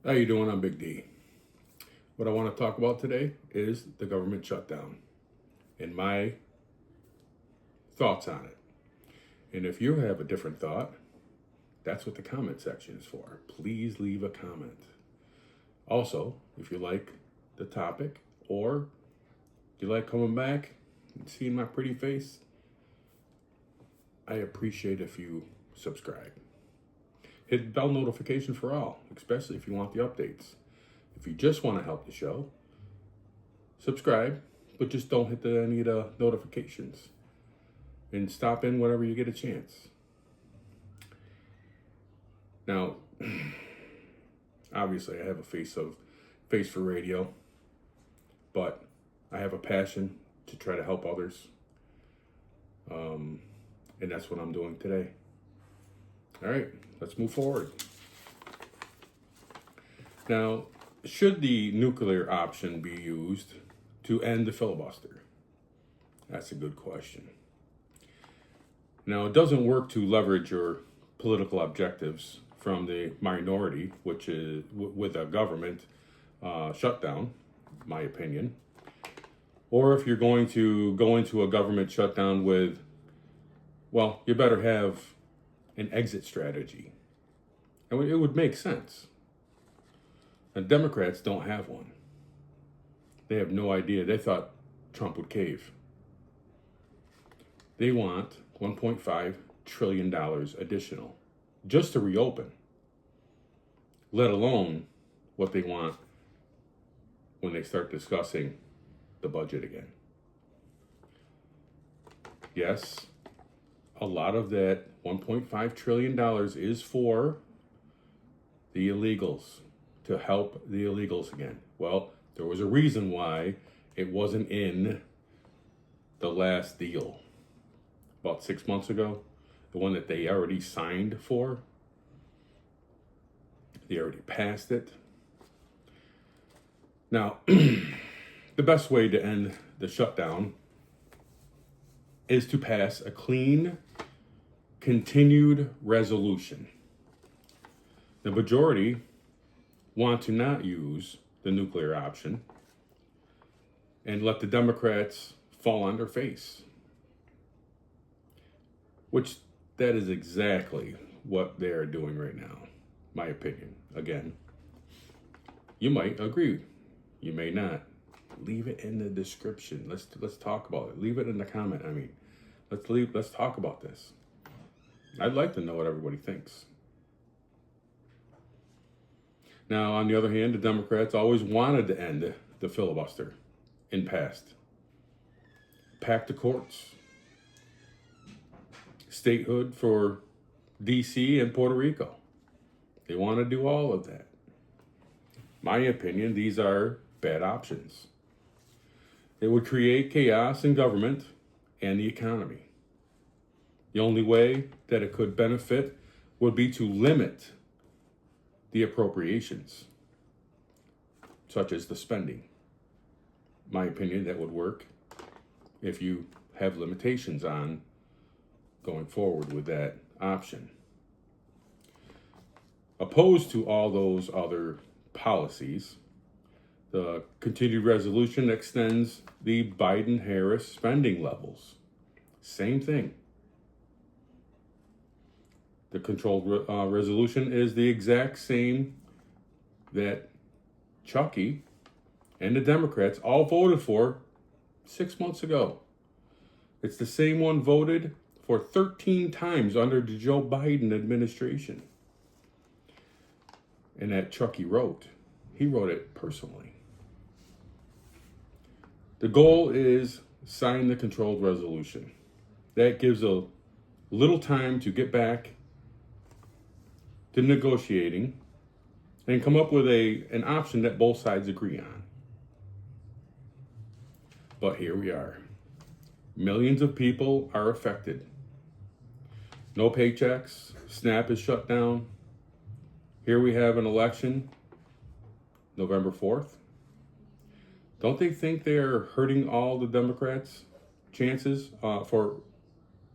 How you doing? I'm Big D. What I want to talk about today is the government shutdown and my thoughts on it. And if you have a different thought, that's what the comment section is for. Please leave a comment. Also, if you like the topic or you like coming back and seeing my pretty face, I appreciate if you subscribe. Hit bell notification for all, especially if you want the updates. If you just want to help the show, subscribe, but just don't hit any of the notifications. And stop in whenever you get a chance. Now, obviously I have a face for radio, but I have a passion to try to help others. And that's what I'm doing today. All right, let's move forward. Now, should the nuclear option be used to end the filibuster? That's a good question. Now, it doesn't work to leverage your political objectives from the minority, which is with a government shutdown, my opinion. Or if you're going to go into a government shutdown with, well, you better have an exit strategy. And it would make sense. And Democrats don't have one. They have no idea. They thought Trump would cave. They want $1.5 trillion additional just to reopen, let alone what they want when they start discussing the budget again. Yes, a lot of that $1.5 trillion is for the illegals, to help the illegals again. Well, there was a reason why it wasn't in the last deal about 6 months ago, the one that they already signed for. They already passed it. Now, the best way to end the shutdown is to pass a clean, continued resolution. The majority want to not use the nuclear option and let the Democrats fall on their face. Which that is exactly what they are doing right now, my opinion. Again, you might agree, you may not. Leave it in the description. Let's talk about it. Leave it in the comment. Let's talk about this. I'd like to know what everybody thinks. Now, on the other hand, the Democrats always wanted to end the filibuster in past. Pack the courts. Statehood for D.C. and Puerto Rico. They want to do all of that. My opinion, these are bad options. It would create chaos in government and the economy. The only way that it could benefit would be to limit the appropriations, such as the spending. My opinion, that would work if you have limitations on going forward with that option. Opposed to all those other policies, the continued resolution extends the Biden-Harris spending levels. Same thing. The controlled resolution is the exact same that Chucky and the Democrats all voted for 6 months ago. It's the same one voted for 13 times under the Joe Biden administration. And that Chucky wrote. He wrote it personally. The goal is sign the controlled resolution. That gives a little time to get back to negotiating and come up with an option that both sides agree on. But here we are. Millions of people are affected. No paychecks. SNAP is shut down. Here we have an election, November 4th. Don't they think they're hurting all the Democrats' chances for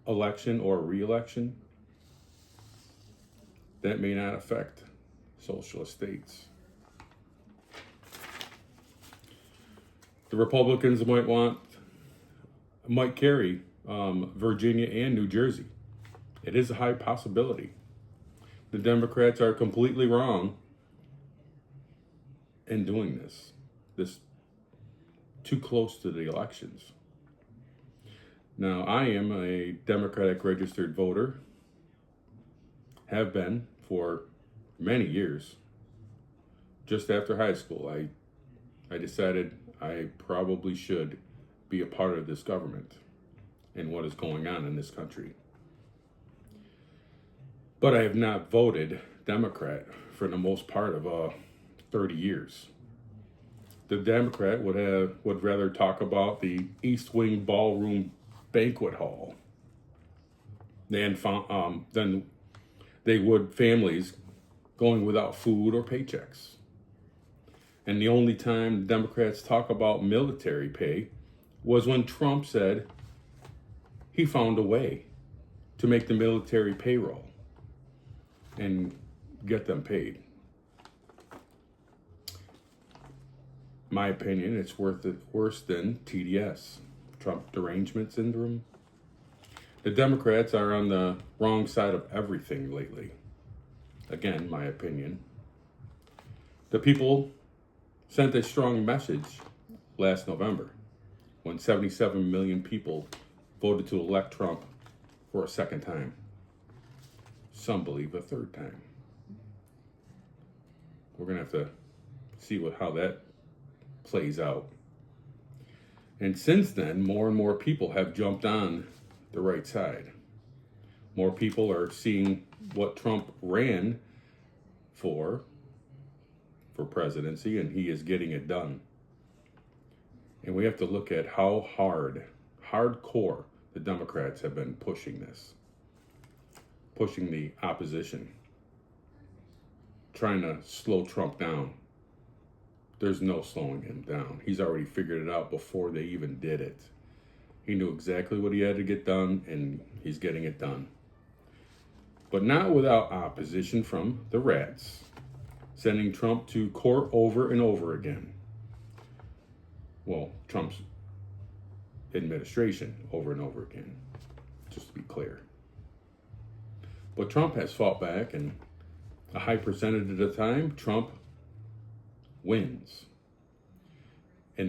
election or re-election? That may not affect socialist states. The Republicans might carry Virginia and New Jersey. It is a high possibility. The Democrats are completely wrong in doing this. This too close to the elections. Now, I am a Democratic registered voter. Have been for many years. Just after high school, I decided I probably should be a part of this government and what is going on in this country. But I have not voted Democrat for the most part of 30 years. The Democrat would rather talk about the East Wing Ballroom Banquet Hall than they would families going without food or paychecks. And the only time Democrats talk about military pay was when Trump said he found a way to make the military payroll and get them paid. My opinion, it's worse than TDS, Trump derangement syndrome. The Democrats are on the wrong side of everything lately. Again, my opinion. The people sent a strong message last November when 77 million people voted to elect Trump for a second time. Some believe a third time. We're going to have to see how that plays out. And since then, more and more people have jumped on the right side. More people are seeing what Trump ran for presidency, and he is getting it done. And we have to look at how hardcore the Democrats have been pushing the opposition, trying to slow Trump down. There's no slowing him down. He's already figured it out before they even did it. He knew exactly what he had to get done, and he's getting it done. But not without opposition from the rats, sending Trump to court over and over again. Well, Trump's administration over and over again, just to be clear. But Trump has fought back, and a high percentage of the time, Trump wins in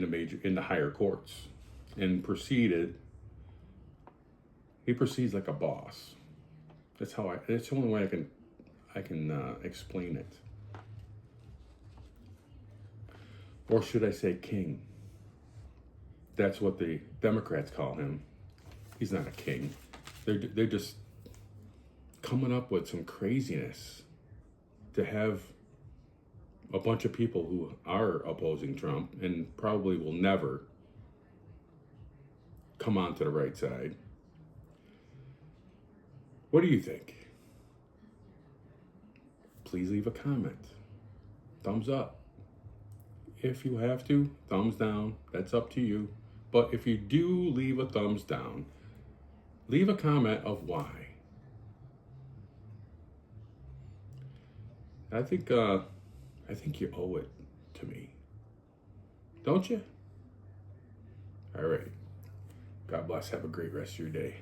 the higher courts, and he proceeds like a boss. That's the only way I can explain it. Or should I say king? That's what the Democrats call him. He's not a king. They're just coming up with some craziness to have a bunch of people who are opposing Trump and probably will never come onto the right side. What do you think? Please leave a comment. Thumbs up. If you have to, thumbs down. That's up to you. But if you do leave a thumbs down, leave a comment of why. I think you owe it to me. Don't you? All right. God bless. Have a great rest of your day.